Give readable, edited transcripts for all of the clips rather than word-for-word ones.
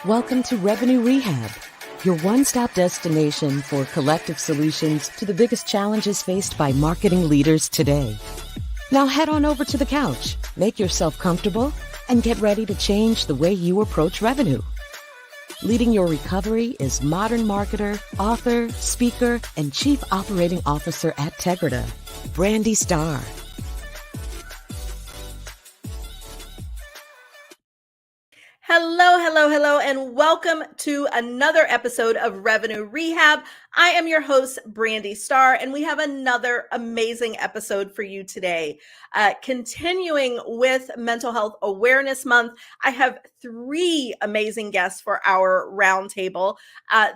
Welcome to Revenue Rehab, your one-stop destination for collective solutions to the biggest challenges faced by marketing leaders today. Now head on over to the couch, make yourself comfortable, and get ready to change the way you approach revenue. Leading your recovery is modern marketer, author, speaker, and chief operating officer at Tegrita, Brandi Starr. Hello, and welcome to another episode of Revenue Rehab. I am your host, Brandi Starr, and we have another amazing episode for you today. Continuing with Mental Health Awareness Month, I have three amazing guests for our roundtable.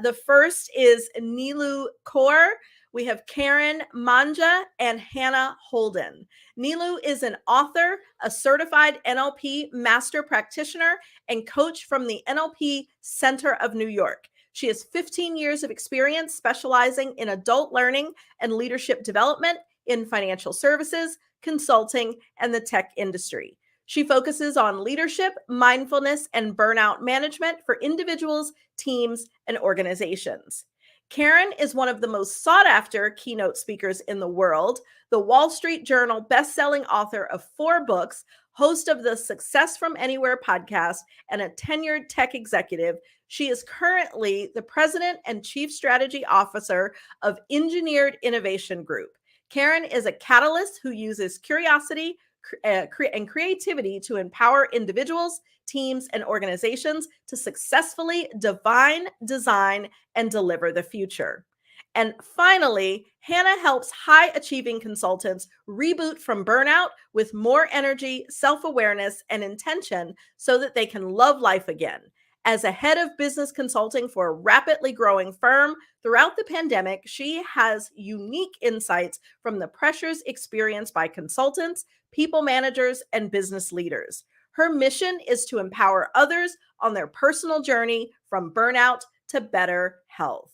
The first is Neelu Kaur. We have Karen, Mangia, and Hannah Holden. Neelu is an author, a certified NLP master practitioner, and coach from the NLP Center of New York. She has 15 years of experience specializing in adult learning and leadership development in financial services, consulting, and the tech industry. She focuses on leadership, mindfulness, and burnout management for individuals, teams, and organizations. Karen is one of the most sought-after keynote speakers in the world, the Wall Street Journal best-selling author of 4 books, host of the Success from Anywhere podcast, and a tenured tech executive. She is currently the president and chief strategy officer of Engineered Innovation Group. Karen is a catalyst who uses curiosity and creativity to empower individuals, teams, and organizations to successfully define, design, and deliver the future. And finally, Hannah helps high-achieving consultants reboot from burnout with more energy, self-awareness, and intention so that they can love life again. As a head of business consulting for a rapidly growing firm, throughout the pandemic, she has unique insights from the pressures experienced by consultants, people managers, and business leaders. Her mission is to empower others on their personal journey from burnout to better health.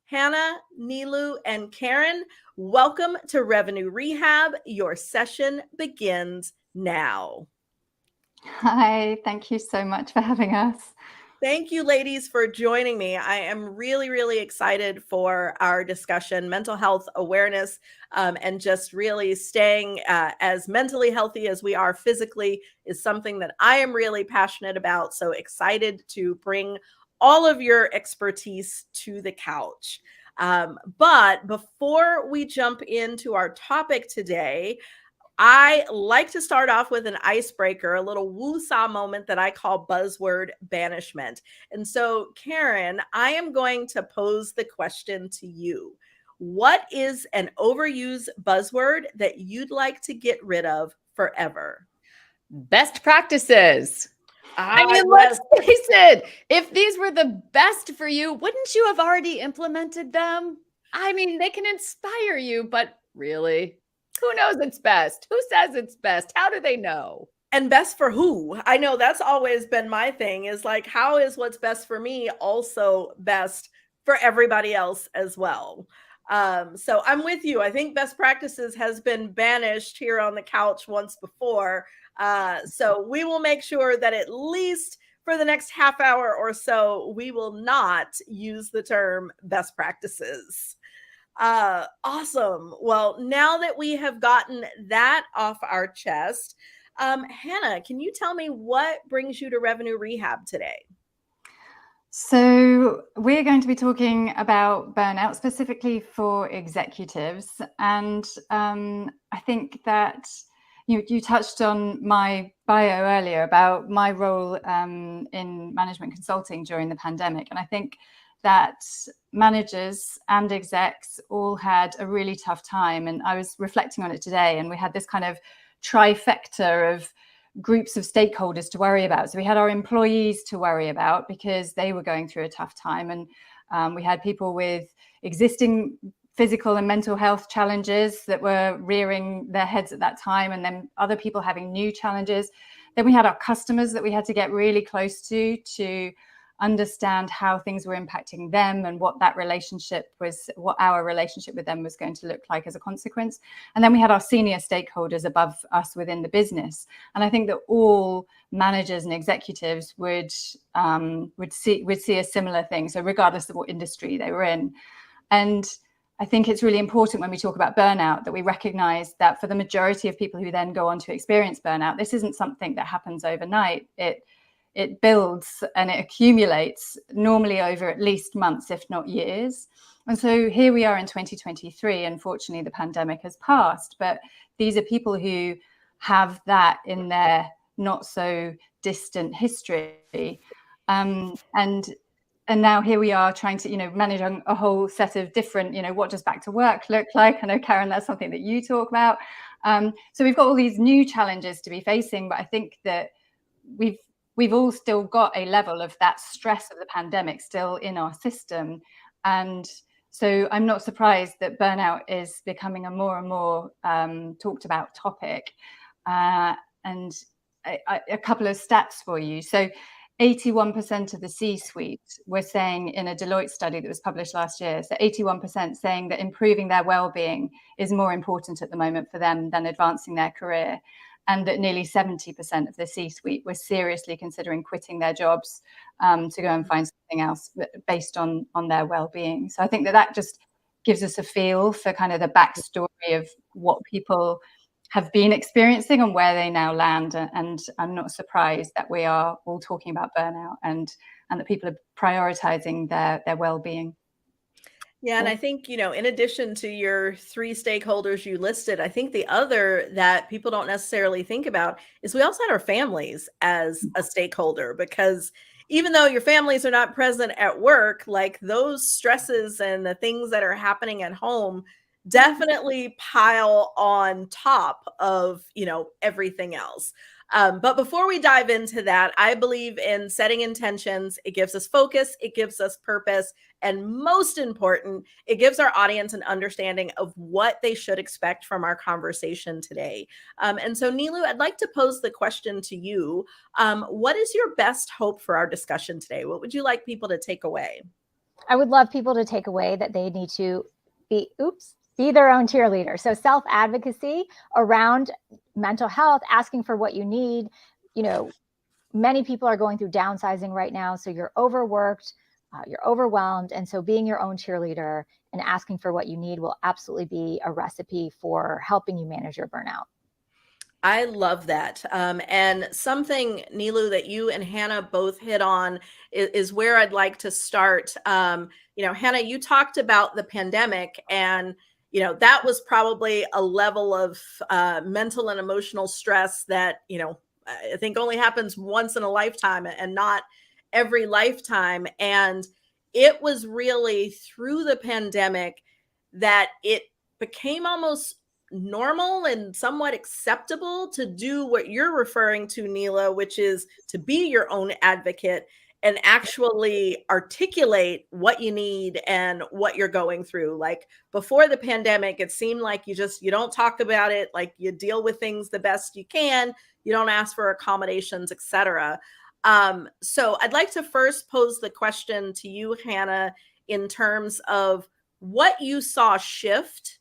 Hannah, Neelu, and Karen, welcome to Revenue Rehab. Your session begins now. Hi, thank you so much for having us. Thank you, ladies, for joining me. I am really excited for our discussion, mental health awareness, and just really staying as mentally healthy as we are physically is something that I am really passionate about. So excited to bring all of your expertise to the couch. But before we jump into our topic today, I like to start off with an icebreaker, a little woo-saw moment that I call buzzword banishment. And so, Karen, I am going to pose the question to you. What is an overused buzzword that you'd like to get rid of forever? Best practices. I mean, let's face it. If these were the best for you, wouldn't you have already implemented them? I mean, they can inspire you, but really? Who knows it's best? Who says it's best? How do they know? And best for who? I know that's always been my thing, is like, how is what's best for me also best for everybody else as well? So I'm with you. I think best practices has been banished here on the couch once before. So we will make sure that at least for the next half hour or so, we will not use the term best practices. Awesome. Well, now that we have gotten that off our chest, Hannah, can you tell me what brings you to Revenue Rehab today? So we're going to be talking about burnout specifically for executives. And I think that you touched on my bio earlier about my role in management consulting during the pandemic. And I think that managers and execs all had a really tough time. And I was reflecting on it today, and we had this kind of trifecta of groups of stakeholders to worry about. So we had our employees to worry about because they were going through a tough time. And we had people with existing physical and mental health challenges that were rearing their heads at that time. And then other people having new challenges. Then we had our customers that we had to get really close to understand how things were impacting them and what that relationship was, what our relationship with them was going to look like as a consequence. And then we had our senior stakeholders above us within the business. And I think that all managers and executives would see a similar thing. So regardless of what industry they were in. And I think it's really important when we talk about burnout that we recognize that for the majority of people who then go on to experience burnout, this isn't something that happens overnight. It builds and it accumulates normally over at least months, if not years. And so here we are in 2023. Unfortunately, the pandemic has passed, but these are people who have that in their not so distant history. And now here we are trying to, manage a whole set of different, what does back to work look like? I know, Karen, that's something that you talk about. So we've got all these new challenges to be facing, but I think that we've all still got a level of that stress of the pandemic still in our system. And so I'm not surprised that burnout is becoming a more and more talked about topic. And a couple of stats for you. So 81% of the C-suite were saying in a Deloitte study that was published last year, so 81% saying that improving their well-being is more important at the moment for them than advancing their career. And that nearly 70% of the C-suite were seriously considering quitting their jobs to go and find something else based on their well-being. So I think that just gives us a feel for kind of the backstory of what people have been experiencing and where they now land. And I'm not surprised that we are all talking about burnout and that people are prioritizing their well-being. Yeah. And I think, in addition to your 3 stakeholders you listed, I think the other that people don't necessarily think about is we also had our families as a stakeholder, because even though your families are not present at work, like those stresses and the things that are happening at home definitely pile on top of, everything else. But before we dive into that, I believe in setting intentions. It gives us focus, it gives us purpose, and most important, it gives our audience an understanding of what they should expect from our conversation today. And so, Neelu, I'd like to pose the question to you. What is your best hope for our discussion today? What would you like people to take away? I would love people to take away that they need to be their own cheerleader. So self-advocacy around mental health, asking for what you need. Many people are going through downsizing right now. So you're overworked, you're overwhelmed. And so being your own cheerleader and asking for what you need will absolutely be a recipe for helping you manage your burnout. I love that. And something, Neelu, that you and Hannah both hit on is where I'd like to start. Hannah, you talked about the pandemic, and that was probably a level of mental and emotional stress that, I think only happens once in a lifetime and not every lifetime. And it was really through the pandemic that it became almost normal and somewhat acceptable to do what you're referring to, Neelu, which is to be your own advocate and actually articulate what you need and what you're going through. Like before the pandemic, it seemed like you don't talk about it, like you deal with things the best you can, you don't ask for accommodations, etc. So I'd like to first pose the question to you, Hannah, in terms of what you saw shift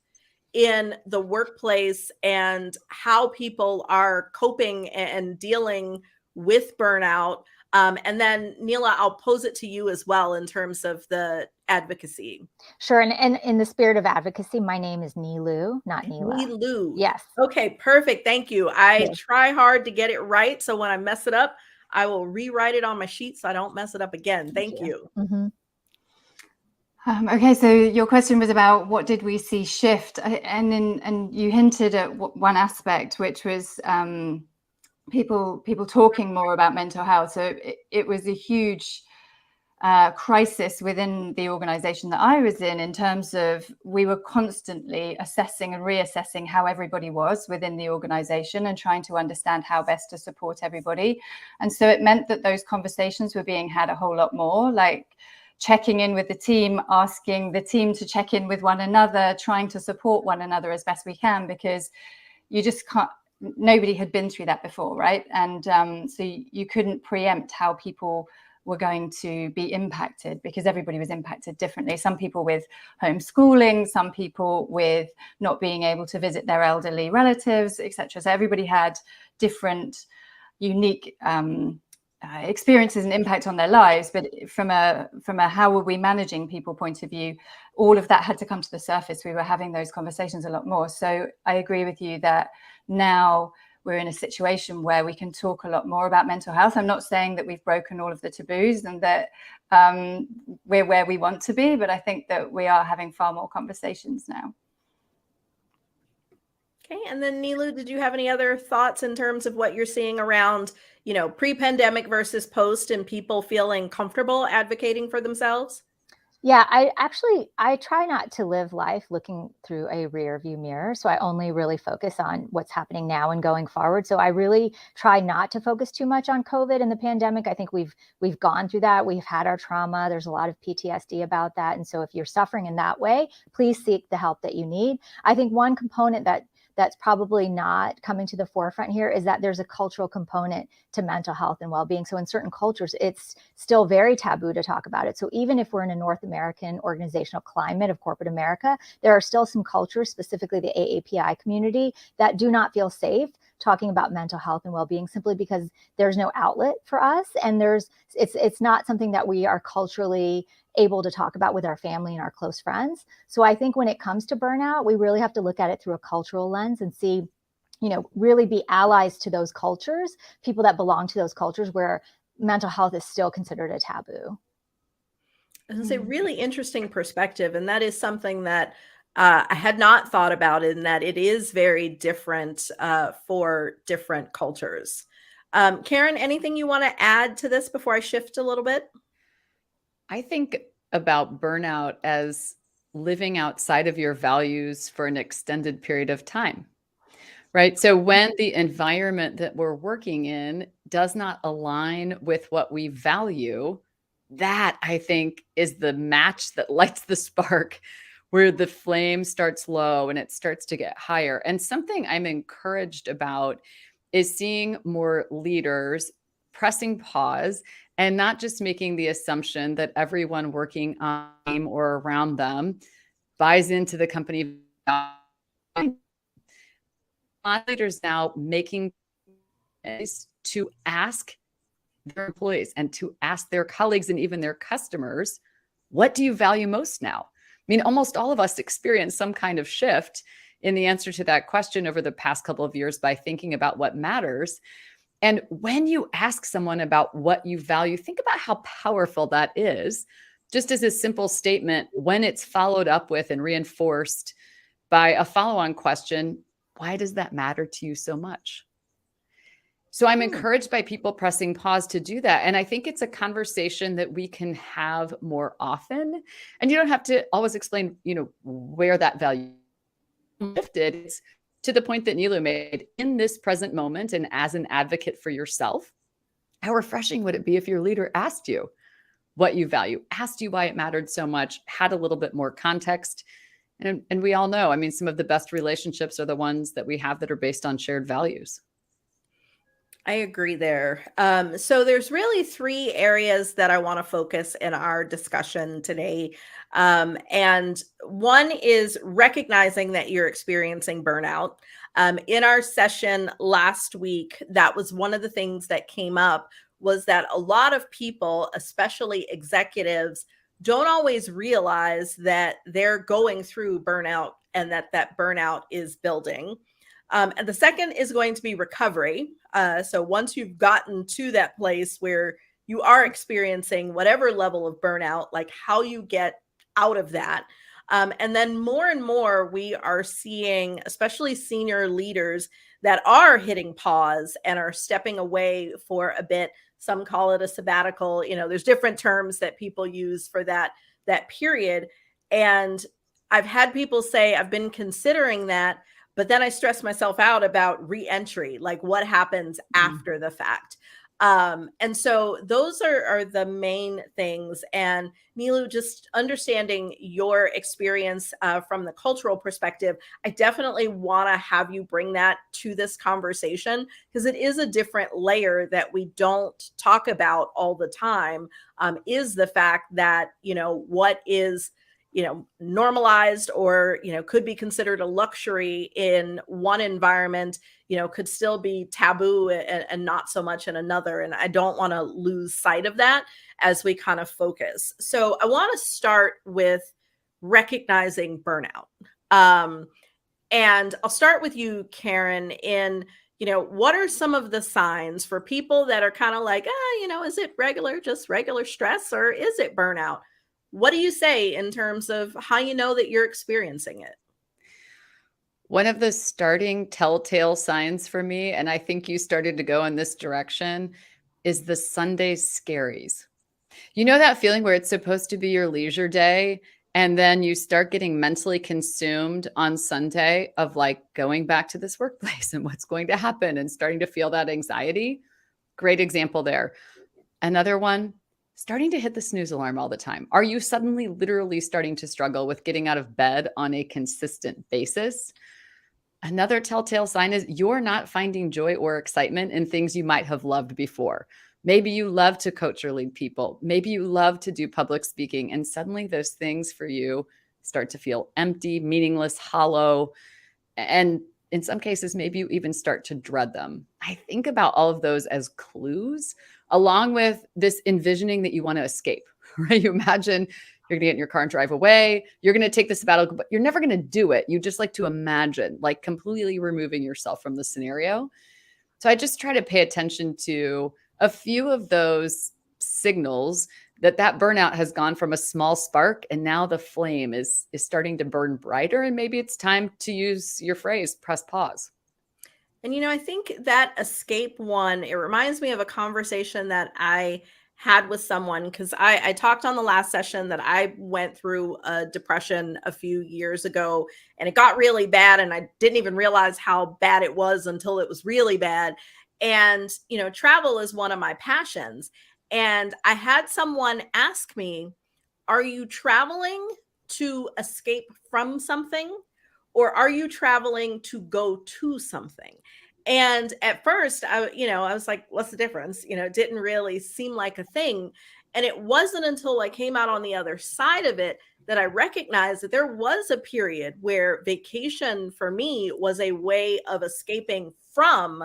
in the workplace and how people are coping and dealing with burnout. And then Neelu, I'll pose it to you as well in terms of the advocacy. Sure. And in the spirit of advocacy, my name is Neelu, not Neela. Neelu. Yes. Okay, perfect. Thank you. I try hard to get it right. So when I mess it up, I will rewrite it on my sheet so I don't mess it up again. Thank you. Mm-hmm. Okay, so your question was about what did we see shift, and you hinted at one aspect, which was people talking more about mental health. So it was a huge crisis within the organization that I was in terms of we were constantly assessing and reassessing how everybody was within the organization and trying to understand how best to support everybody. And so it meant that those conversations were being had a whole lot more, like checking in with the team, asking the team to check in with one another, trying to support one another as best we can, because you just can't, nobody had been through that before, right? And so you couldn't preempt how people were going to be impacted, because everybody was impacted differently. Some people with homeschooling, some people with not being able to visit their elderly relatives, etc. So everybody had different, unique experiences and impact on their lives. But from a how were we managing people point of view, all of that had to come to the surface. We were having those conversations a lot more. So I agree with you that now we're in a situation where we can talk a lot more about mental health. I'm not saying that we've broken all of the taboos and that we're where we want to be, but I think that we are having far more conversations now. Okay. And then Neelu, did you have any other thoughts in terms of what you're seeing around, pre-pandemic versus post and people feeling comfortable advocating for themselves? Yeah, I try not to live life looking through a rear view mirror. So I only really focus on what's happening now and going forward. So I really try not to focus too much on COVID and the pandemic. I think we've gone through that. We've had our trauma. There's a lot of PTSD about that. And so if you're suffering in that way, please seek the help that you need. I think one component that's probably not coming to the forefront here is that there's a cultural component to mental health and well-being. So in certain cultures, it's still very taboo to talk about it. So even if we're in a North American organizational climate of corporate America, there are still some cultures, specifically the AAPI community, that do not feel safe talking about mental health and well-being, simply because there's no outlet for us. And it's not something that we are culturally able to talk about with our family and our close friends. So I think when it comes to burnout, we really have to look at it through a cultural lens and see, really be allies to those cultures, people that belong to those cultures where mental health is still considered a taboo. It's a really interesting perspective. And that is something that I had not thought about, in that it is very different for different cultures. Karen, anything you want to add to this before I shift a little bit? I think about burnout as living outside of your values for an extended period of time, right? So when the environment that we're working in does not align with what we value, that I think is the match that lights the spark, where the flame starts low and it starts to get higher. And something I'm encouraged about is seeing more leaders pressing pause and not just making the assumption that everyone working on the team or around them buys into the company. Leaders now making to ask their employees and to ask their colleagues and even their customers, what do you value most now? I mean, almost all of us experience some kind of shift in the answer to that question over the past couple of years by thinking about what matters. And when you ask someone about what you value, think about how powerful that is. Just as a simple statement, when it's followed up with and reinforced by a follow-on question, why does that matter to you so much? So I'm encouraged by people pressing pause to do that. And I think it's a conversation that we can have more often. And you don't have to always explain, where that value shifted. It's to the point that Neelu made, in this present moment and as an advocate for yourself, how refreshing would it be if your leader asked you what you value, asked you why it mattered so much, had a little bit more context. And we all know, some of the best relationships are the ones that we have that are based on shared values. I agree there. So there's really 3 areas that I want to focus in our discussion today. And one is recognizing that you're experiencing burnout. In our session last week, that was one of the things that came up, was that a lot of people, especially executives, don't always realize that they're going through burnout and that burnout is building. And the second is going to be recovery. So once you've gotten to that place where you are experiencing whatever level of burnout, like how you get out of that. And then more and more, we are seeing, especially senior leaders, that are hitting pause and are stepping away for a bit. Some call it a sabbatical. There's different terms that people use for that period. And I've had people say, I've been considering that, but then I stress myself out about reentry, like what happens after the fact. And so those are the main things. And Neelu, just understanding your experience from the cultural perspective, I definitely want to have you bring that to this conversation, because it is a different layer that we don't talk about all the time, is the fact that, what is normalized or, could be considered a luxury in one environment, could still be taboo and not so much in another. And I don't want to lose sight of that as we kind of focus. So I want to start with recognizing burnout. And I'll start with you, Karen, in, what are some of the signs for people that are kind of like, is it just regular stress, or is it burnout? What do you say in terms of how you know that you're experiencing it? One of the starting telltale signs for me, and I think you started to go in this direction, is the Sunday Scaries. You know that feeling where it's supposed to be your leisure day, and then you start getting mentally consumed on Sunday of like going back to this workplace and what's going to happen and starting to feel that anxiety? Great example there. Another one, starting to hit the snooze alarm all the time. Are you suddenly literally starting to struggle with getting out of bed on a consistent basis? Another telltale sign is you're not finding joy or excitement in things you might have loved before. Maybe you love to coach or lead people. Maybe you love to do public speaking, and suddenly those things for you start to feel empty, meaningless, hollow, and in some cases, maybe you even start to dread them. I think about all of those as clues, along with this envisioning that you want to escape, right? You imagine you're going to get in your car and drive away. You're going to take the sabbatical, but you're never going to do it. You just like to imagine, like completely removing yourself from the scenario. So I just try to pay attention to a few of those signals that burnout has gone from a small spark, and now the flame is starting to burn brighter. And maybe it's time to use your phrase, press pause. And, I think that escape one, it reminds me of a conversation that I had with someone, because I talked on the last session that I went through a depression a few years ago, and it got really bad. And I didn't even realize how bad it was until it was really bad. And, travel is one of my passions. And I had someone ask me, are you traveling to escape from something, or are you traveling to go to something? And at first, I was like, what's the difference? It didn't really seem like a thing. And it wasn't until I came out on the other side of it that I recognized that there was a period where vacation for me was a way of escaping from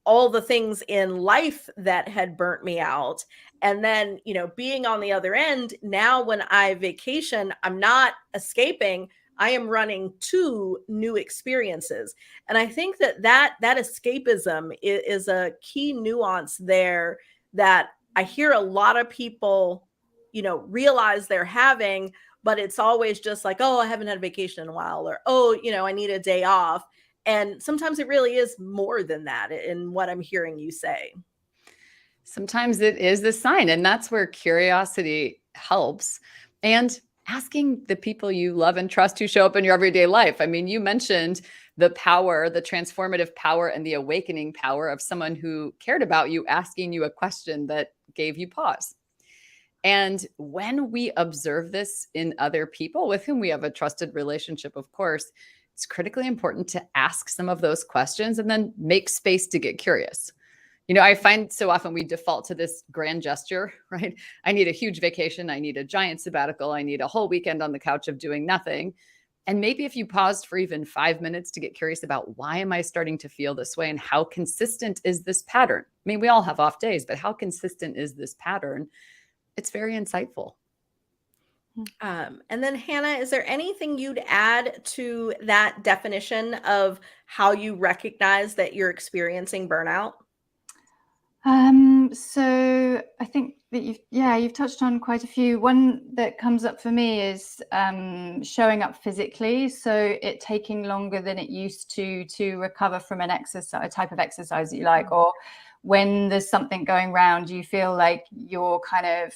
all the things in life that had burnt me out. And then, being on the other end, now when I vacation, I'm not escaping, I am running to new experiences. And I think that escapism is a key nuance there that I hear a lot of people, realize they're having, but it's always just like, oh, I haven't had a vacation in a while, or, oh, I need a day off. And sometimes it really is more than that in what I'm hearing you say. Sometimes it is the sign, and that's where curiosity helps. And asking the people you love and trust who show up in your everyday life. I mean, you mentioned the power, the transformative power and the awakening power of someone who cared about you, asking you a question that gave you pause. And when we observe this in other people with whom we have a trusted relationship, of course, it's critically important to ask some of those questions and then make space to get curious. I find so often we default to this grand gesture, right? I need a huge vacation. I need a giant sabbatical. I need a whole weekend on the couch of doing nothing. And maybe if you paused for even 5 minutes to get curious about, why am I starting to feel this way, and how consistent is this pattern? I mean, we all have off days, but how consistent is this pattern? It's very insightful. And then Hannah, is there anything you'd add to that definition of how you recognize that you're experiencing burnout? So I think that you've touched on quite a few. One that comes up for me is showing up physically. So it taking longer than it used to recover from an exercise, a type of exercise that you like, or when there's something going around, you feel like you're kind of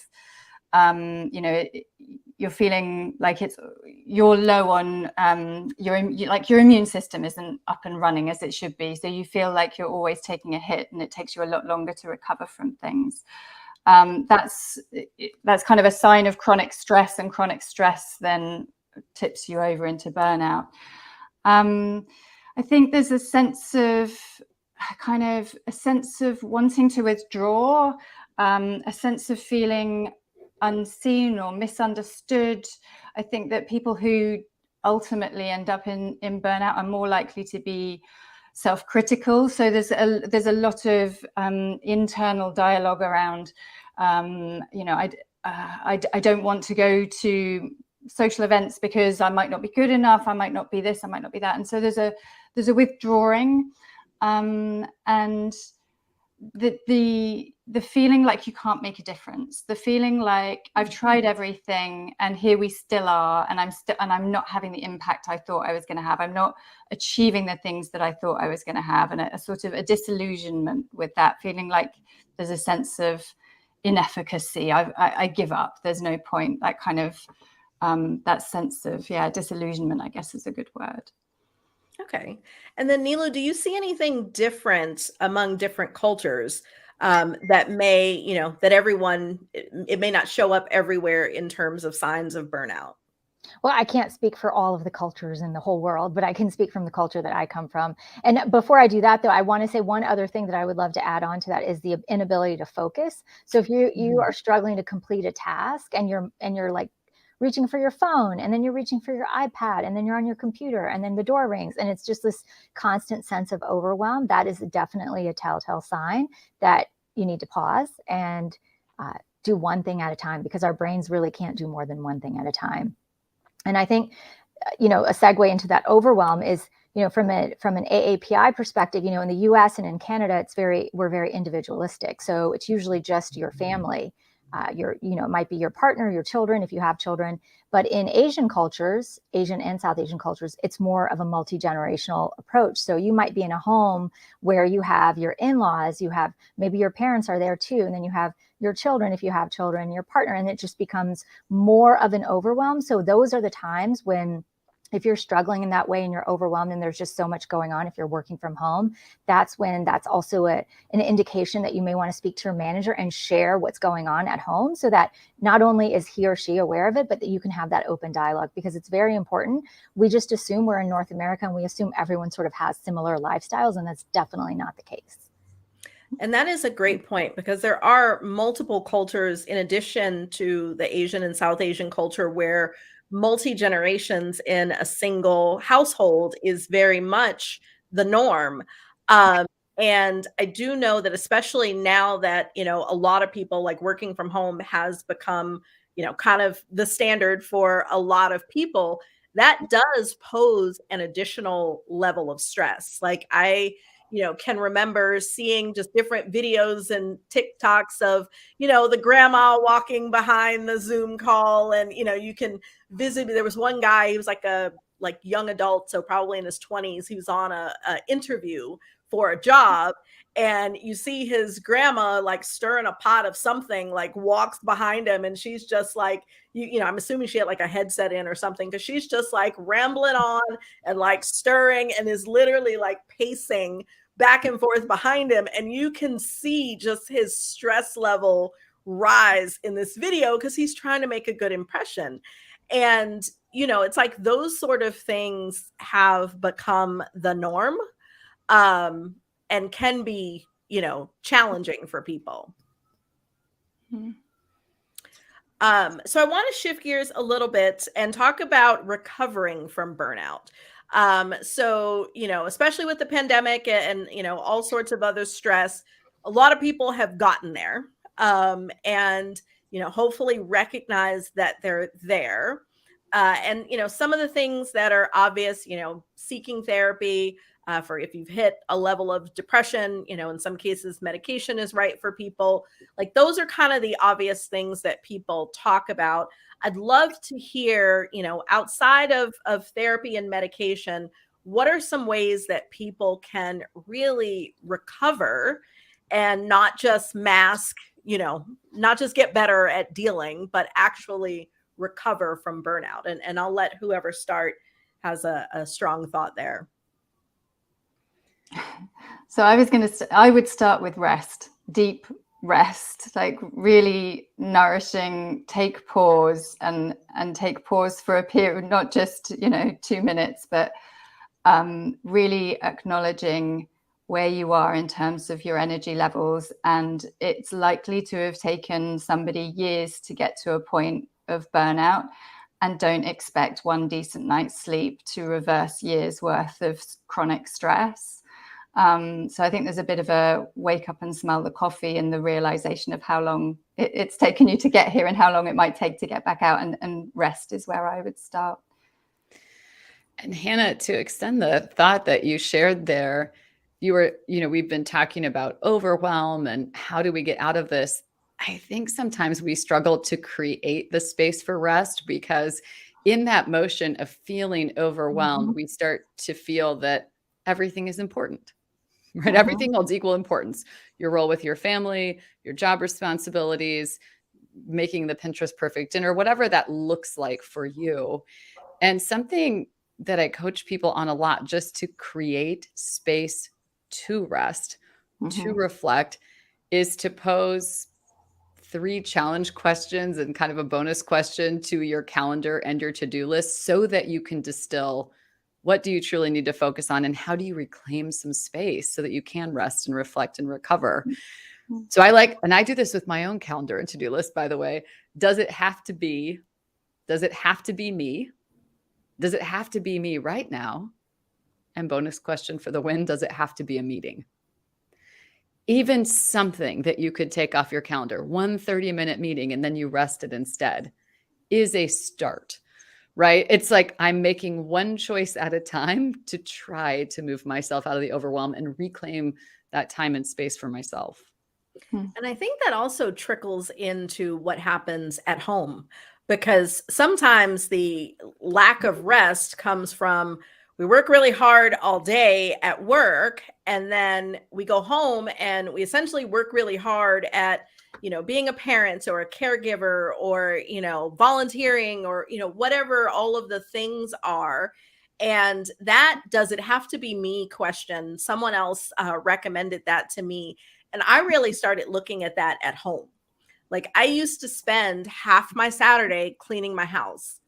you're feeling like you're low on your immune system isn't up and running as it should be. So you feel like you're always taking a hit, and it takes you a lot longer to recover from things. That's kind of a sign of chronic stress, and chronic stress then tips you over into burnout. I think there's a sense of wanting to withdraw, a sense of feeling unseen or misunderstood. I think that people who ultimately end up in burnout are more likely to be self-critical. So there's a lot of internal dialogue around, I don't want to go to social events because I might not be good enough. I might not be this. I might not be that. And so there's a withdrawing, and the feeling like you can't make a difference, the feeling like I've tried everything and here we still are, and I'm not having the impact I thought I was going to have. I'm not achieving the things that I thought I was going to have, and a sort of a disillusionment with that, feeling like there's a sense of inefficacy. I give up. There's no point. That kind of that sense of disillusionment, I guess, is a good word. Okay. And then Neelu, do you see anything different among different cultures that may, that everyone, it may not show up everywhere in terms of signs of burnout? Well, I can't speak for all of the cultures in the whole world, but I can speak from the culture that I come from. And before I do that, though, I want to say one other thing that I would love to add on to that is the inability to focus. So if you are struggling to complete a task and you're like reaching for your phone, and then you're reaching for your iPad, and then you're on your computer, and then the door rings, and it's just this constant sense of overwhelm, that is definitely a telltale sign that you need to pause and do one thing at a time, because our brains really can't do more than one thing at a time. And I think, a segue into that overwhelm is, from an AAPI perspective, in the US and in Canada, we're very individualistic. So it's usually just your family. It might be your partner, your children, if you have children. But in Asian cultures, Asian and South Asian cultures, it's more of a multi-generational approach. So you might be in a home where you have your in-laws, maybe your parents are there too, and then you have your children, if you have children, your partner, and it just becomes more of an overwhelm. So those are the times when, if you're struggling in that way and you're overwhelmed and there's just so much going on, if you're working from home, that's also an indication that you may want to speak to your manager and share what's going on at home, so that not only is he or she aware of it, but that you can have that open dialogue, because it's very important. We just assume we're in North America and we assume everyone sort of has similar lifestyles, and that's definitely not the case. And that is a great point, because there are multiple cultures in addition to the Asian and South Asian culture where multi-generations in a single household is very much the norm. And I do know that, especially now that, a lot of people, like, working from home has become, kind of the standard for a lot of people, that does pose an additional level of stress. Like, I can remember seeing just different videos and TikToks of, the grandma walking behind the Zoom call. And, you can visit, there was one guy, he was like a young adult, so probably in his 20s, he was on a interview for a job. And you see his grandma like stirring a pot of something, like walks behind him. And she's just like, I'm assuming she had like a headset in or something, because she's just like rambling on and like stirring, and is literally like pacing back and forth behind him. And you can see just his stress level rise in this video, because he's trying to make a good impression. And, it's like those sort of things have become the norm. And can be, challenging for people. Mm-hmm. So I want to shift gears a little bit and talk about recovering from burnout. So, especially with the pandemic and, all sorts of other stress, a lot of people have gotten there, and, hopefully recognize that they're there. And, some of the things that are obvious, seeking therapy, for if you've hit a level of depression, in some cases, medication is right for people. Like, those are kind of the obvious things that people talk about. I'd love to hear, outside of therapy and medication, what are some ways that people can really recover and not just mask, not just get better at dealing, but actually recover from burnout? And I'll let whoever start has a strong thought there. So I would start with rest, deep rest, like really nourishing, take pause and take pause for a period, not just, 2 minutes, but really acknowledging where you are in terms of your energy levels. And it's likely to have taken somebody years to get to a point of burnout, and don't expect one decent night's sleep to reverse years worth of chronic stress. So I think there's a bit of a wake up and smell the coffee, and the realization of how long it's taken you to get here and how long it might take to get back out, and rest is where I would start. And Hannah, to extend the thought that you shared there, we've been talking about overwhelm and how do we get out of this? I think sometimes we struggle to create the space for rest, because in that motion of feeling overwhelmed, we start to feel that everything is important. Right? Everything holds equal importance. Your role with your family, your job responsibilities, making the Pinterest perfect dinner, whatever that looks like for you. And something that I coach people on a lot, just to create space to rest, to reflect, is to pose 3 challenge questions and kind of a bonus question to your calendar and your to-do list, so that you can distill what do you truly need to focus on, and how do you reclaim some space so that you can rest and reflect and recover. So I do this with my own calendar and to-do list, by the way. Does it have to be me? Does it have to be me right now? And bonus question for the win, does it have to be a meeting? Even something that you could take off your calendar, 1 30-minute meeting, and then you rest it instead, is a start. Right? It's like I'm making one choice at a time to try to move myself out of the overwhelm and reclaim that time and space for myself. And I think that also trickles into what happens at home, because sometimes the lack of rest comes from, we work really hard all day at work, and then we go home and we essentially work really hard at being a parent or a caregiver, or, volunteering, or, whatever all of the things are. And that does it have to be me question. Someone else recommended that to me. And I really started looking at that at home. Like, I used to spend half my Saturday cleaning my house.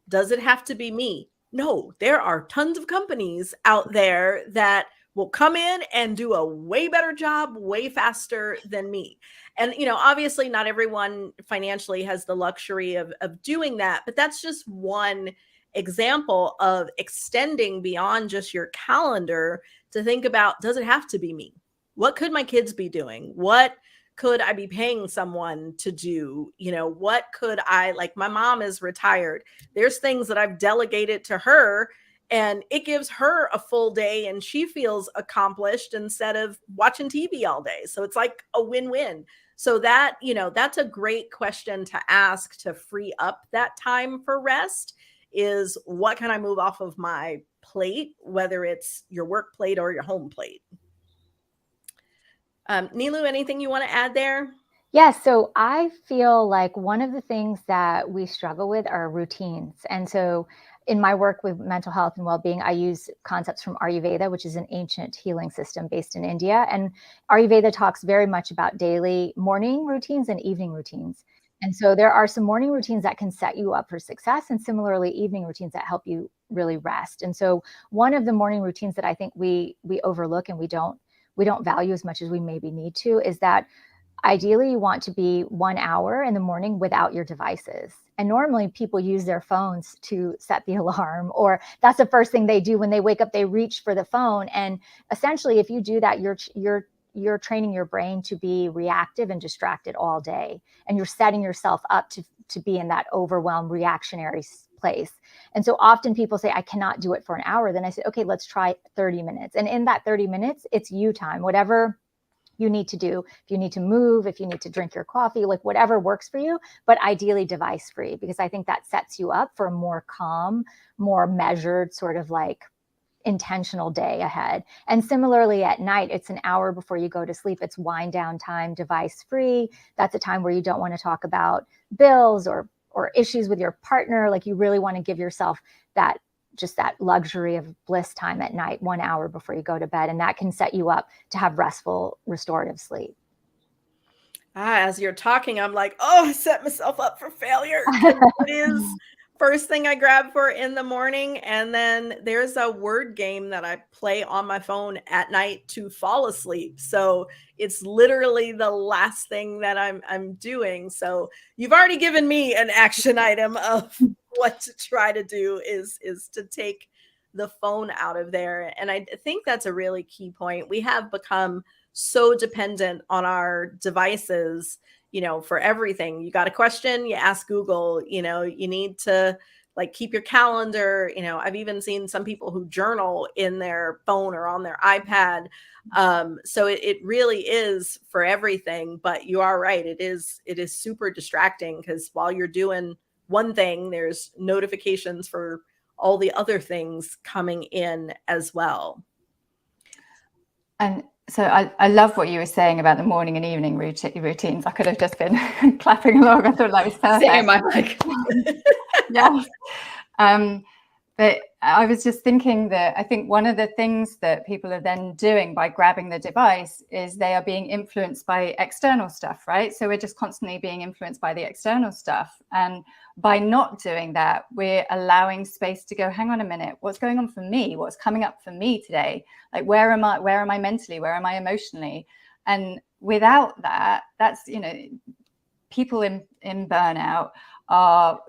Does it have to be me? No, there are tons of companies out there that will come in and do a way better job, way faster than me. And, obviously not everyone financially has the luxury of doing that, but that's just one example of extending beyond just your calendar to think about, does it have to be me? What could my kids be doing? What could I be paying someone to do? What could like my mom is retired. There's things that I've delegated to her, and it gives her a full day and she feels accomplished instead of watching TV all day. So it's like a win-win. So that, that's a great question to ask to free up that time for rest, is what can I move off of my plate, whether it's your work plate or your home plate. Neelu, anything you want to add there? Yes. So I feel like one of the things that we struggle with are routines. And so in my work with mental health and well-being, I use concepts from Ayurveda, which is an ancient healing system based in India. And Ayurveda talks very much about daily morning routines and evening routines. And so there are some morning routines that can set you up for success, and similarly evening routines that help you really rest. And so one of the morning routines that I think we overlook and we don't value as much as we maybe need to is that ideally you want to be 1 hour in the morning without your devices. And normally people use their phones to set the alarm, or that's the first thing they do when they wake up, they reach for the phone. And essentially, if you do that, you're training your brain to be reactive and distracted all day. And you're setting yourself up to be in that overwhelmed reactionary place. And so often people say, I cannot do it for an hour. Then I say, okay, let's try 30 minutes. And in that 30 minutes, it's you time, whatever you need to do. If you need to move, if you need to drink your coffee, like whatever works for you, but ideally device free, because I think that sets you up for a more calm, more measured sort of like intentional day ahead. And similarly at night, it's an hour before you go to sleep. It's wind down time, device free. That's a time where you don't want to talk about bills or issues with your partner. Like, you really want to give yourself that luxury of bliss time at night, 1 hour before you go to bed. And that can set you up to have restful, restorative sleep. As you're talking, I'm like, oh, I set myself up for failure. It is first thing I grab for in the morning. And then there's a word game that I play on my phone at night to fall asleep. So it's literally the last thing that I'm doing. So you've already given me an action item of what to try to do is to take the phone out of there. And I think that's a really key point. We have become so dependent on our devices, for everything. You got a question, you ask Google. You need to keep your calendar. I've even seen some people who journal in their phone or on their iPad. So it really is for everything. But you are right. It is super distracting, because while you're doing one thing, there's notifications for all the other things coming in as well. And so I love what you were saying about the morning and evening routines. I could have just been clapping along. I thought that was perfect. Same, I'm like, yes. But I was just thinking that I think one of the things that people are then doing by grabbing the device is they are being influenced by external stuff, right? So we're just constantly being influenced by the external stuff. And by not doing that, we're allowing space to go, hang on a minute, what's going on for me? What's coming up for me today? Like, where am I mentally? Where am I emotionally? And without that, that's, people in burnout are,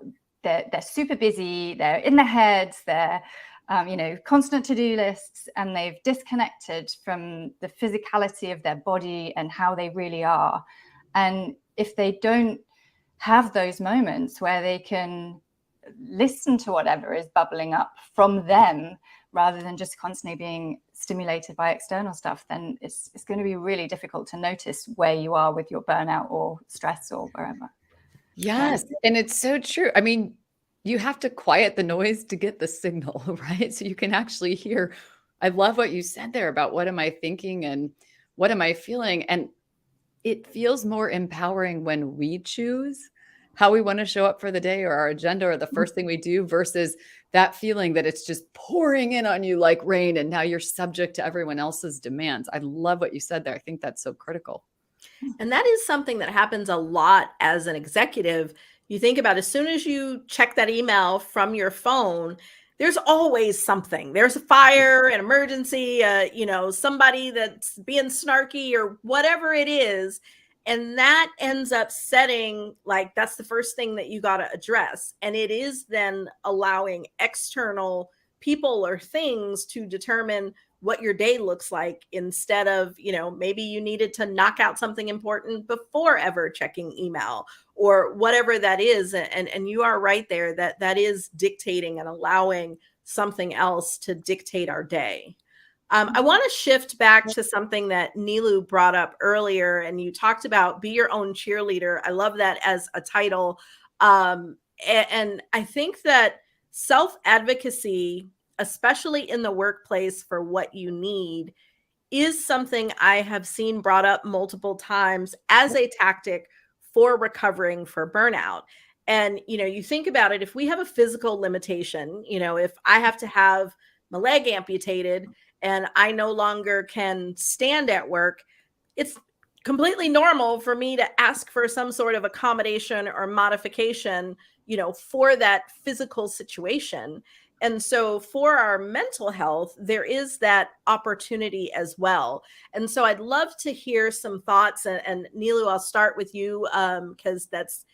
they're super busy, they're in their heads, they're, constant to-do lists, and they've disconnected from the physicality of their body and how they really are. And if they don't have those moments where they can listen to whatever is bubbling up from them, rather than just constantly being stimulated by external stuff, then it's going to be really difficult to notice where you are with your burnout or stress or wherever. yes. And it's so true. I mean, you have to quiet the noise to get the signal, right? So you can actually hear. I love what you said there about what am I thinking and what am I feeling? And it feels more empowering when we choose how we want to show up for the day or our agenda or the first thing we do, versus that feeling that it's just pouring in on you like rain and now you're subject to everyone else's demands. I love what you said there. I think that's so critical. And that is something that happens a lot as an executive. You think about, as soon as you check that email from your phone, there's always something. There's a fire, an emergency, somebody that's being snarky or whatever it is. And that ends up setting, that's the first thing that you got to address. And it is then allowing external people or things to determine what your day looks like, instead of, maybe you needed to knock out something important before ever checking email or whatever that is. And you are right there, that is dictating and allowing something else to dictate our day. I want to shift back to something that Neelu brought up earlier, and you talked about be your own cheerleader. I love that as a title. And I think that self-advocacy, especially in the workplace for what you need, is something I have seen brought up multiple times as a tactic for recovering for burnout. And, you think about it, if we have a physical limitation, if I have to have my leg amputated and I no longer can stand at work, it's completely normal for me to ask for some sort of accommodation or modification, for that physical situation. And so for our mental health, there is that opportunity as well. And so I'd love to hear some thoughts. And Neelu, I'll start with you, because that's,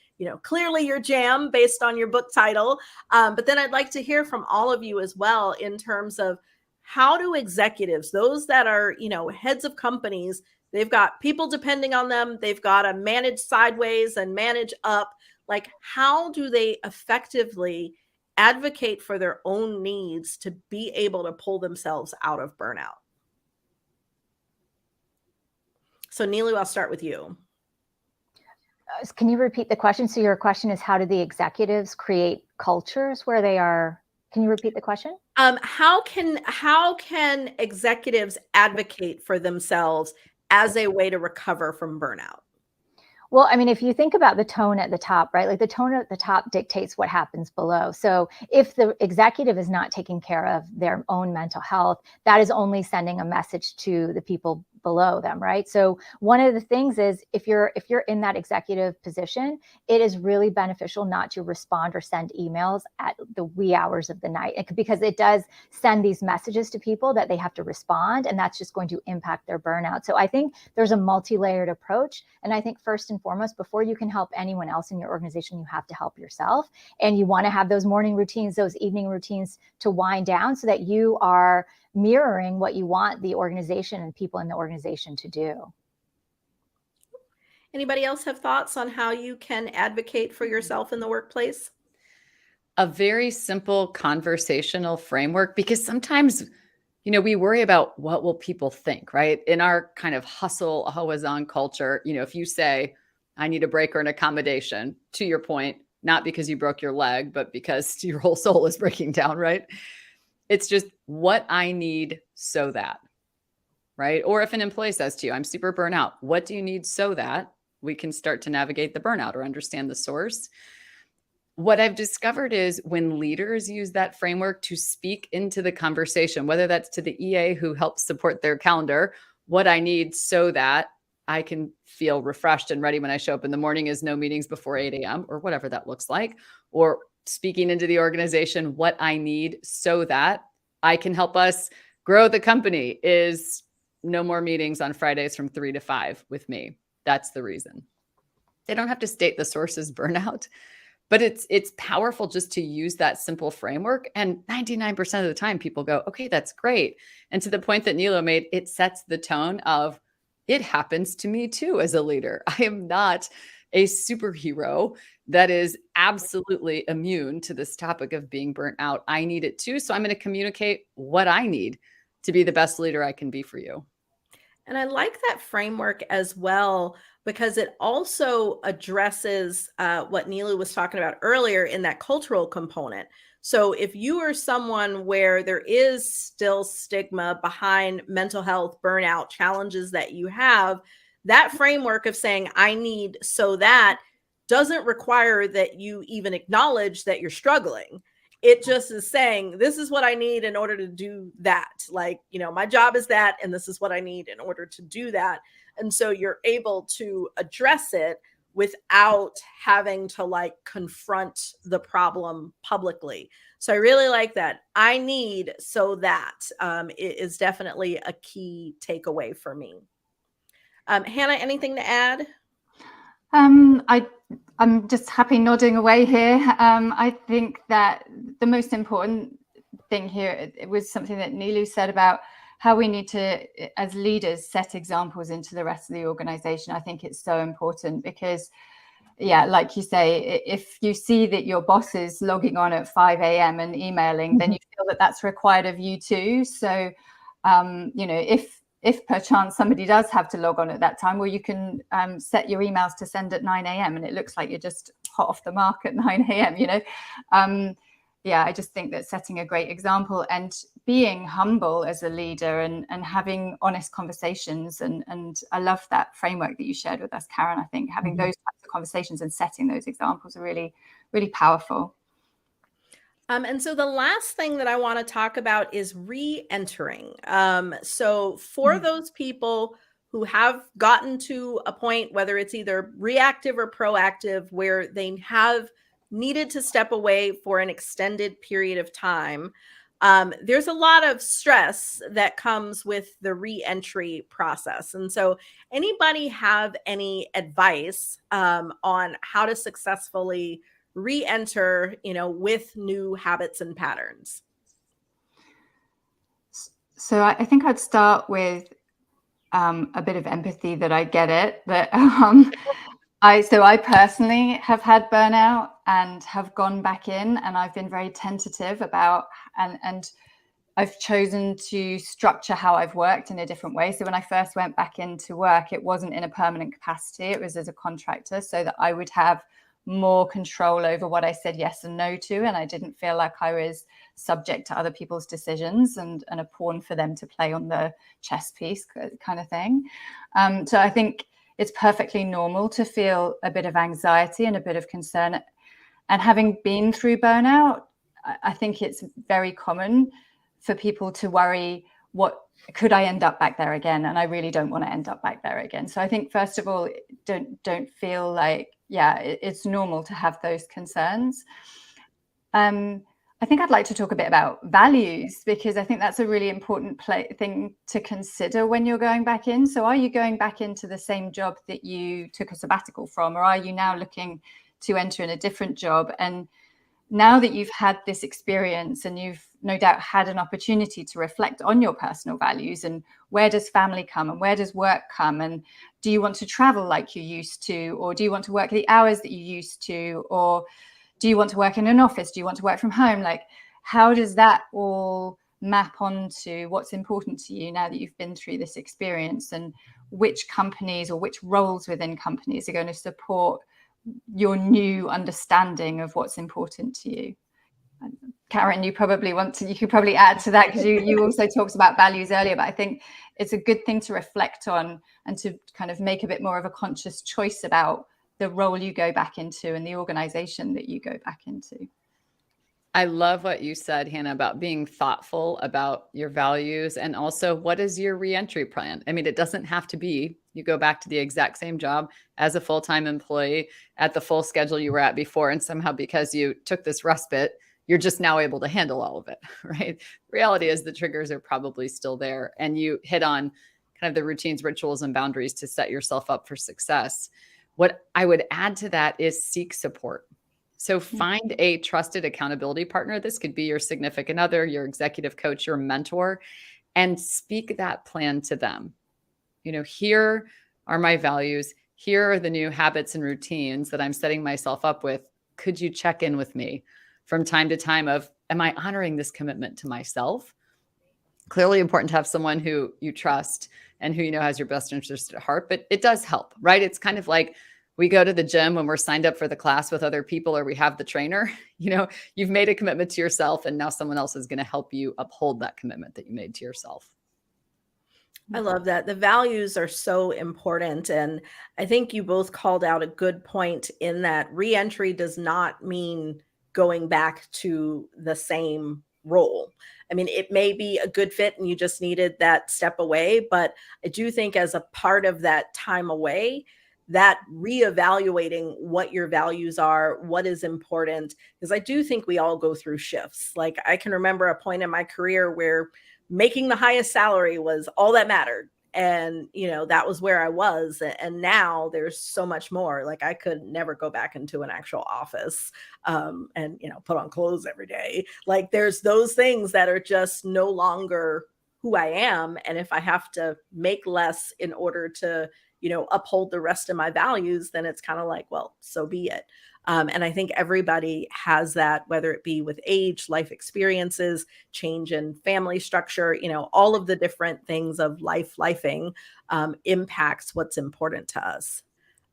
clearly your jam based on your book title. But then I'd like to hear from all of you as well, in terms of how do executives, those that are, heads of companies, they've got people depending on them, they've got to manage sideways and manage up. How do they effectively advocate for their own needs to be able to pull themselves out of burnout? So Neelu, I'll start with you. Can you repeat the question? So your question is, how do the executives create cultures where they are Can you repeat the question? How can executives advocate for themselves as a way to recover from burnout? Well, I mean, if you think about the tone at the top, right? Like the tone at the top dictates what happens below. So if the executive is not taking care of their own mental health, that is only sending a message to the people below them, right? So one of the things is if you're in that executive position, it is really beneficial not to respond or send emails at the wee hours of the night, because it does send these messages to people that they have to respond, and that's just going to impact their burnout. So I think there's a multi-layered approach, and I think first and foremost, before you can help anyone else in your organization, you have to help yourself, and you want to have those morning routines, those evening routines to wind down so that you are mirroring what you want the organization and people in the organization to do. Anybody else have thoughts on how you can advocate for yourself in the workplace? A very simple conversational framework, because sometimes, we worry about what will people think, right? In our kind of hustle, always on culture, if you say, I need a break or an accommodation, to your point, not because you broke your leg, but because your whole soul is breaking down, right? It's just what I need so that, right? Or if an employee says to you, I'm super burnt out, what do you need so that we can start to navigate the burnout or understand the source? What I've discovered is when leaders use that framework to speak into the conversation, whether that's to the EA who helps support their calendar, what I need so that I can feel refreshed and ready when I show up in the morning is no meetings before 8 a.m. or whatever that looks like, or speaking into the organization, what I need so that I can help us grow the company is no more meetings on Fridays from 3 to 5 with me. That's the reason. They don't have to state the source as burnout, but it's powerful just to use that simple framework. And 99% of the time people go, okay, that's great. And to the point that Neelu made, it sets the tone of, it happens to me too as a leader. I am not a superhero that is absolutely immune to this topic of being burnt out. I need it too. So I'm going to communicate what I need to be the best leader I can be for you. And I like that framework as well, because it also addresses what Neelu was talking about earlier in that cultural component. So if you are someone where there is still stigma behind mental health, burnout challenges that you have, that framework of saying, I need so that doesn't require that you even acknowledge that you're struggling. It just is saying, this is what I need in order to do that. Like, my job is that, and this is what I need in order to do that. And so you're able to address it without having to confront the problem publicly. So I really like that. I need so that it is definitely a key takeaway for me. Hannah, anything to add? I'm just happy nodding away here. I think that the most important thing here, it was something that Neelu said about how we need to, as leaders, set examples into the rest of the organization. I think it's so important because, yeah, like you say, if you see that your boss is logging on at 5 a.m. and emailing, then you feel that that's required of you too. So, if perchance somebody does have to log on at that time, well, you can set your emails to send at 9 a.m. and it looks like you're just hot off the mark at 9 a.m., Yeah, I just think that setting a great example and being humble as a leader and having honest conversations. And I love that framework that you shared with us, Karen. I think having those types of conversations and setting those examples are really, really powerful. And so the last thing that I want to talk about is reentering. So for those people who have gotten to a point, whether it's either reactive or proactive, where they have needed to step away for an extended period of time, there's a lot of stress that comes with the reentry process. And so anybody have any advice on how to successfully re-enter, with new habits and patterns? So I think I'd start with a bit of empathy that I get it, that I personally have had burnout and have gone back in, and I've been very tentative about, and I've chosen to structure how I've worked in a different way. So when I first went back into work, it wasn't in a permanent capacity. It was as a contractor, so that I would have more control over what I said yes and no to, and I didn't feel like I was subject to other people's decisions and a pawn for them to play on the chess piece kind of thing. So I think it's perfectly normal to feel a bit of anxiety and a bit of concern. And having been through burnout, I think it's very common for people to worry, what could I end up back there again? And I really don't want to end up back there again. So I think, first of all, don't feel like, it's normal to have those concerns. I think I'd like to talk a bit about values, because I think that's a really important thing to consider when you're going back in. So are you going back into the same job that you took a sabbatical from, or are you now looking to enter in a different job? And now that you've had this experience and you've no doubt had an opportunity to reflect on your personal values, and where does family come and where does work come, and do you want to travel like you used to, or do you want to work the hours that you used to, or do you want to work in an office, do you want to work from home? Like, how does that all map onto what's important to you now that you've been through this experience, and which companies or which roles within companies are going to support your new understanding of what's important to you? Karen, you could probably add to that, because you also talked about values earlier, but I think it's a good thing to reflect on and to kind of make a bit more of a conscious choice about the role you go back into and the organization that you go back into. I love what you said, Hannah, about being thoughtful about your values, and also what is your reentry plan? I mean, it doesn't have to be you go back to the exact same job as a full-time employee at the full schedule you were at before, and somehow because you took this respite, you're just now able to handle all of it, right? The reality is the triggers are probably still there, and you hit on kind of the routines, rituals, and boundaries to set yourself up for success. What I would add to that is seek support. So find a trusted accountability partner. This could be your significant other, your executive coach, your mentor, and speak that plan to them. You know, here are my values. Here are the new habits and routines that I'm setting myself up with. Could you check in with me from time to time of, am I honoring this commitment to myself? Clearly important to have someone who you trust and who you know has your best interest at heart, but it does help, right? It's kind of like we go to the gym when we're signed up for the class with other people, or we have the trainer. You know, you've made a commitment to yourself, and now someone else is going to help you uphold that commitment that you made to yourself. I love that. The values are so important. And I think you both called out a good point in that reentry does not mean going back to the same role. I mean, it may be a good fit and you just needed that step away, but I do think as a part of that time away, that reevaluating what your values are, what is important, because I do think we all go through shifts. Like, I can remember a point in my career where making the highest salary was all that mattered. And, you know, that was where I was. And now there's so much more. Like, I could never go back into an actual office and, you know, put on clothes every day. Like, there's those things that are just no longer who I am. And if I have to make less in order to, you know, uphold the rest of my values, then it's kind of like, well, so be it. And I think everybody has that, whether it be with age, life experiences, change in family structure, you know, all of the different things of lifing impacts what's important to us.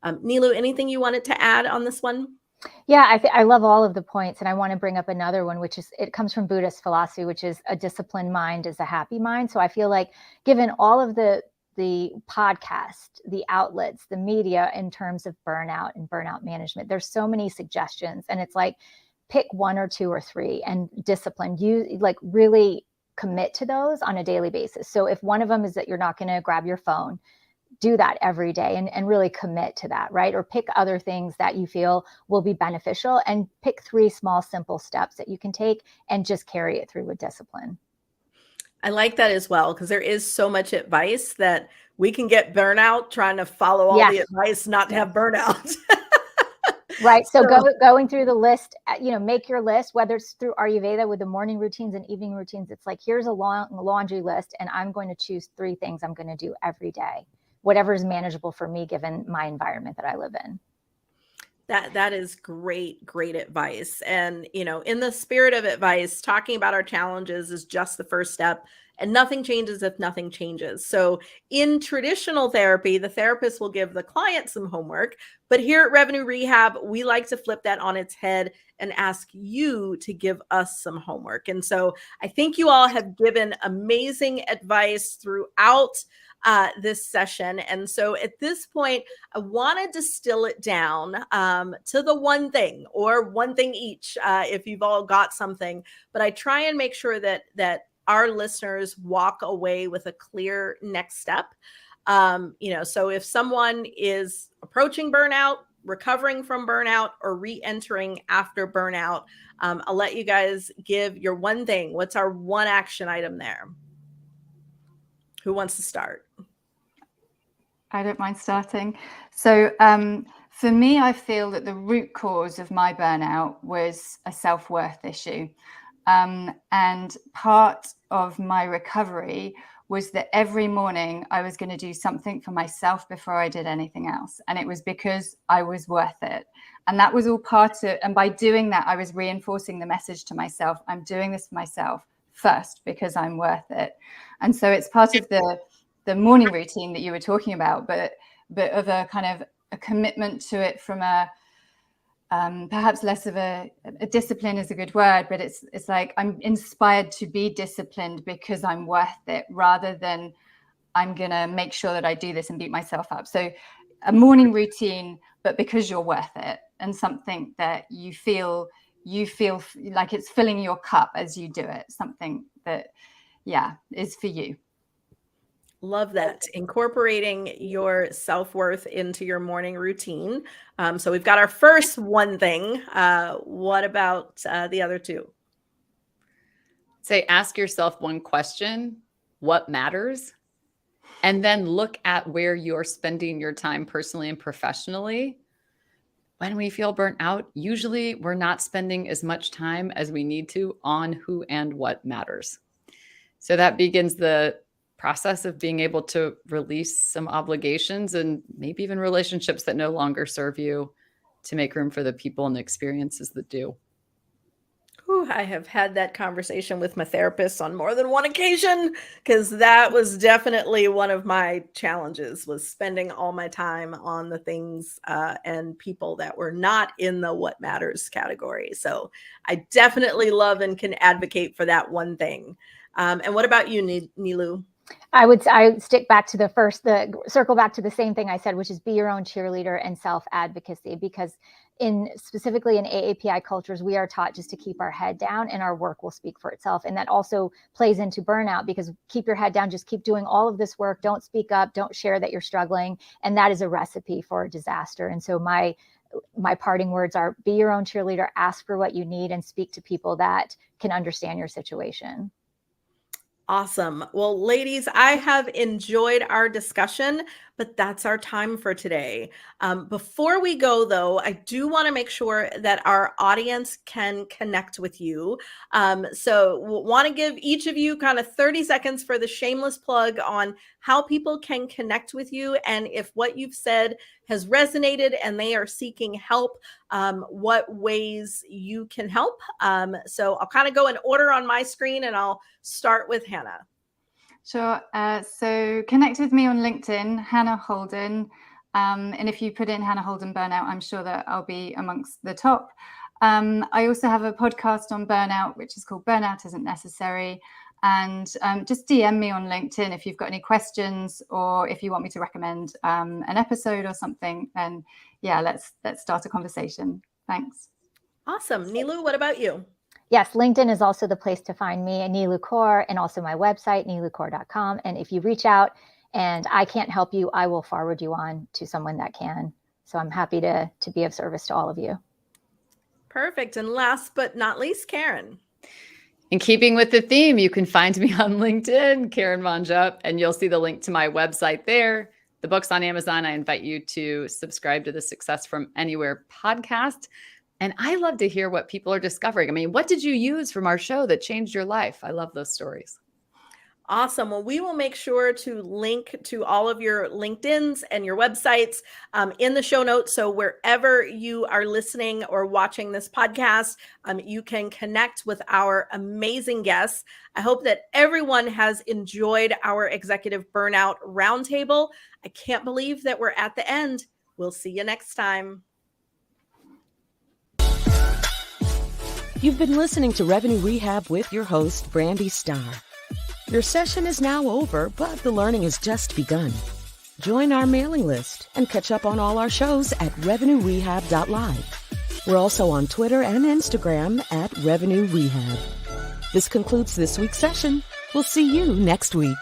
Neelu, anything you wanted to add on this one? Yeah, I love all of the points. And I want to bring up another one, which is, it comes from Buddhist philosophy, which is a disciplined mind is a happy mind. So I feel like, given all of the podcast, the outlets, the media in terms of burnout and burnout management, there's so many suggestions, and it's like, pick one or two or three and discipline. You like really commit to those on a daily basis. So if one of them is that you're not going to grab your phone, do that every day and really commit to that, right? Or pick other things that you feel will be beneficial, and pick 3 small, simple steps that you can take and just carry it through with discipline. I like that as well, because there is so much advice that we can get burnout trying to follow all the advice not to have burnout. Right. So going through the list, you know, make your list, whether it's through Ayurveda with the morning routines and evening routines. It's like, here's a long laundry list, and I'm going to choose 3 things I'm going to do every day, whatever is manageable for me, given my environment that I live in. That is great advice. And, you know, in the spirit of advice, talking about our challenges is just the first step. and nothing changes if nothing changes. So in traditional therapy, the therapist will give the client some homework, but here at Revenue Rehab, we like to flip that on its head and ask you to give us some homework. And so I think you all have given amazing advice throughout this session. And so at this point, I want to distill it down to the one thing, or one thing each, if you've all got something. But I try and make sure that our listeners walk away with a clear next step. So if someone is approaching burnout, recovering from burnout, or re-entering after burnout, I'll let you guys give your one thing. What's our one action item there? Who wants to start? I don't mind starting. So for me, I feel that the root cause of my burnout was a self-worth issue. And part of my recovery was that every morning I was going to do something for myself before I did anything else. And it was because I was worth it. And that was all part of, and by doing that, I was reinforcing the message to myself. I'm doing this for myself first because I'm worth it. And so it's part of the morning routine that you were talking about, but of a kind of a commitment to it from a, perhaps less of a discipline is a good word, but it's like I'm inspired to be disciplined because I'm worth it, rather than I'm going to make sure that I do this and beat myself up. So a morning routine, but because you're worth it, and something that you feel like it's filling your cup as you do it, something that, is for you. Love that. Incorporating your self-worth into your morning routine. So we've got our first one thing. What about the other two? Say, ask yourself one question: what matters? And then look at where you're spending your time personally and professionally. When we feel burnt out, usually we're not spending as much time as we need to on who and what matters. So that begins the process of being able to release some obligations and maybe even relationships that no longer serve you, to make room for the people and the experiences that do. I have had that conversation with my therapist on more than one occasion, because that was definitely one of my challenges, was spending all my time on the things and people that were not in the what matters category. So I definitely love and can advocate for that one thing. And what about you, Neelu? I would stick back to circle back to the same thing I said, which is be your own cheerleader and self-advocacy, because specifically in AAPI cultures, we are taught just to keep our head down and our work will speak for itself. And that also plays into burnout, because keep your head down, just keep doing all of this work. Don't speak up, don't share that you're struggling. And that is a recipe for a disaster. And so my parting words are: be your own cheerleader, ask for what you need, and speak to people that can understand your situation. Awesome. Well, ladies, I have enjoyed our discussion, but that's our time for today. Before we go, though, I do want to make sure that our audience can connect with you. So we'll want to give each of you kind of 30 seconds for the shameless plug on how people can connect with you, and if what you've said has resonated and they are seeking help, what ways you can help. So I'll kind of go in order on my screen, and I'll start with Hannah. Sure. So connect with me on LinkedIn, Hannah Holden. And if you put in Hannah Holden Burnout, I'm sure that I'll be amongst the top. I also have a podcast on burnout, which is called Burnout Isn't Necessary. And just DM me on LinkedIn if you've got any questions, or if you want me to recommend an episode or something. And let's start a conversation. Thanks. Awesome. Neelu, what about you? Yes, LinkedIn is also the place to find me, and Neelu Kaur, and also my website, neelukaur.com. And if you reach out and I can't help you, I will forward you on to someone that can. So I'm happy to be of service to all of you. Perfect. And last but not least, Karen. In keeping with the theme, you can find me on LinkedIn, Karen Mangia, and you'll see the link to my website there. The book's on Amazon. I invite you to subscribe to the Success from Anywhere podcast. And I love to hear what people are discovering. I mean, what did you use from our show that changed your life? I love those stories. Awesome. Well, we will make sure to link to all of your LinkedIns and your websites in the show notes. So wherever you are listening or watching this podcast, you can connect with our amazing guests. I hope that everyone has enjoyed our Executive Burnout Roundtable. I can't believe that we're at the end. We'll see you next time. You've been listening to Revenue Rehab with your host, Brandi Starr. Your session is now over, but the learning has just begun. Join our mailing list and catch up on all our shows at revenuerehab.live. We're also on Twitter and Instagram at Revenue Rehab. This concludes this week's session. We'll see you next week.